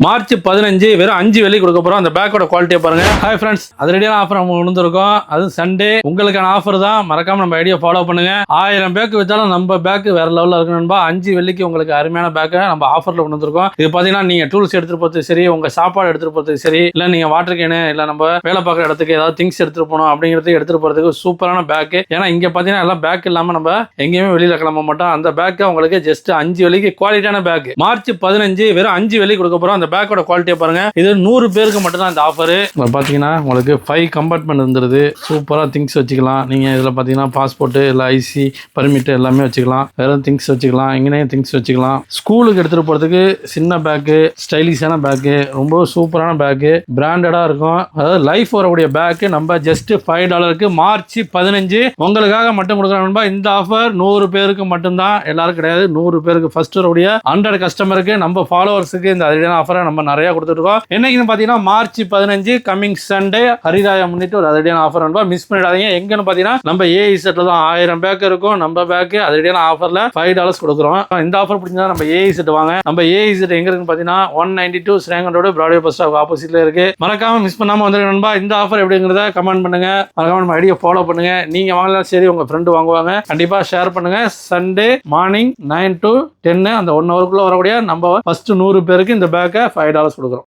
March 15 வெறும் 5 வெள்ளி கொடுக்க போறோம். அந்த பேக்கோட குவாலிட்டியை பாருங்க. ஹாய் ஃப்ரெண்ட்ஸ், அதிரடியான ஆஃபர் நம்ம விழுந்திருக்கோம். அது சண்டே உங்களுக்கான ஆஃபர் தான். மறக்காம நம்ம ஐடியா ஃபாலோ பண்ணுங்க. 1000 பேக் வித்தாலும் நம்ம பேக் வேற லெவலில் இருக்கணும்பா. 5 வெள்ளிக்கு உங்களுக்கு அருமையான பேக்கை நம்ம ஆஃபர்ல கொண்டு வந்திருக்கோம். இது பாத்தீங்கன்னா நீங்க டூல்ஸ் எடுத்துட்டு போறது சரி, உங்க சாப்பாடு எடுத்துட்டு போறது சரி, இல்ல நீங்க வாட்டர் கேனு, இல்ல நம்ம வேலை பார்க்குற இடத்துக்கு ஏதாவது திங்ஸ் எடுத்துட்டு போனோம் அப்படிங்கிறது எடுத்துட்டு போறதுக்கு சூப்பரான பேக். ஏன்னா இங்க பாத்தீங்கன்னா எல்லாம் பேக் இல்லாம நம்ம எங்கேயுமே வெளியில கிளம்ப மாட்டோம். அந்த பேக்கை உங்களுக்கு ஜஸ்ட் 5 வெள்ளிக்கு குவாலிட்டியான பேக். மார்ச் 15 வெறும் 5 வெள்ளி கொடுக்க போறோம். அந்த பேக்கோட குவாலிட்டியை பாருங்க. இது 100 பேருக்கு மட்டும் தான் இந்த ஆஃபர். பாத்தீங்கன்னா உங்களுக்கு 5 கம்பார்ட்மெண்ட் இருந்துருது. சூப்பரா திங்ஸ் வச்சுக்கலாம். நீங்க இதுல பாத்தீங்கன்னா பாஸ்போர்ட், இல்ல ஐசி, பர்மிட் எல்லாமே வச்சுக்கலாம். வேற திங்ஸ் வச்சுக்கலாம். இங்கேயும் திங்ஸ் வச்சுக்கலாம். ஸ்கூலுக்கு எடுத்துட்டு போறதுக்கு சின்ன பேக், ஸ்டைலிஷான பேக், ரொம்ப சூப்பரான பேக், பிராண்டடா இருக்கும். அதாவது லைஃப் வரக்கூடிய பேக் நம்ம ஜஸ்ட் $5 மார்ச் 15 உங்களுக்காக மட்டும் கொடுக்குறாங்க. இந்த ஆஃபர் 100 பேருக்கு மட்டும்தான், எல்லாரும் கிடையாது. 100 பேருக்கு ஃபர்ஸ்ட் வரக்கூடிய 100 கஸ்டமருக்கு, நம்ம ஃபாலோவர்ஸுக்கு இந்த அதிரடியான ஆஃபரை நம்ம நிறைய கொடுத்துட்டு இருக்கோம். என்னைக்குன்னு பாத்தீங்கன்னா மார்ச் 15 கமிங் சண்டே ஹரிராயா முன்னிட்டு ஒரு அதிரடியான ஆஃபர் நண்பா. மிஸ் பண்ணிடாதீங்க. எங்கன்னு பாத்தீங்கன்னா நம்ம ஏஇசெட்ல தான் 1000 பேக் இருக்கும். நம்ம பேக் அதிரடியான ஆஃபர்ல $5 கொடுக்குறோம். இந்த ஆஃபர் பிடிச்சா நம்ம ஏஇசெட் வாங்க. நம்ம ஏஇசெட் எங்க இருக்குன்னு பாத்தீங்கன்னா 192 Serangoon road, Broadway bus stop ஆப்போசிட்ல இருக்கு. மறக்காம மிஸ் பண்ணாம வந்துருங்க நண்பா. இந்த ஆஃபர் எப்படிங்கிறத கமெண்ட் பண்ணுங்க. மறக்காம நம்ம ஐடியா ஃபாலோ பண்ணுங்க. நீங்க வாங்கலாம் சரி, உங்க ஃப்ரெண்டு வாங்குவாங்க, கண்டிப்பா ஷேர் பண்ணுங்க. சண்டே மார்னிங் 9 to 10 அந்த 1 ஹவருக்குள்ள வரக்கூடிய நம்ம ஃபர்ஸ்ட் 100 பேருக்கு இந்த பேக்கை $5 கொடுக்குறோம்.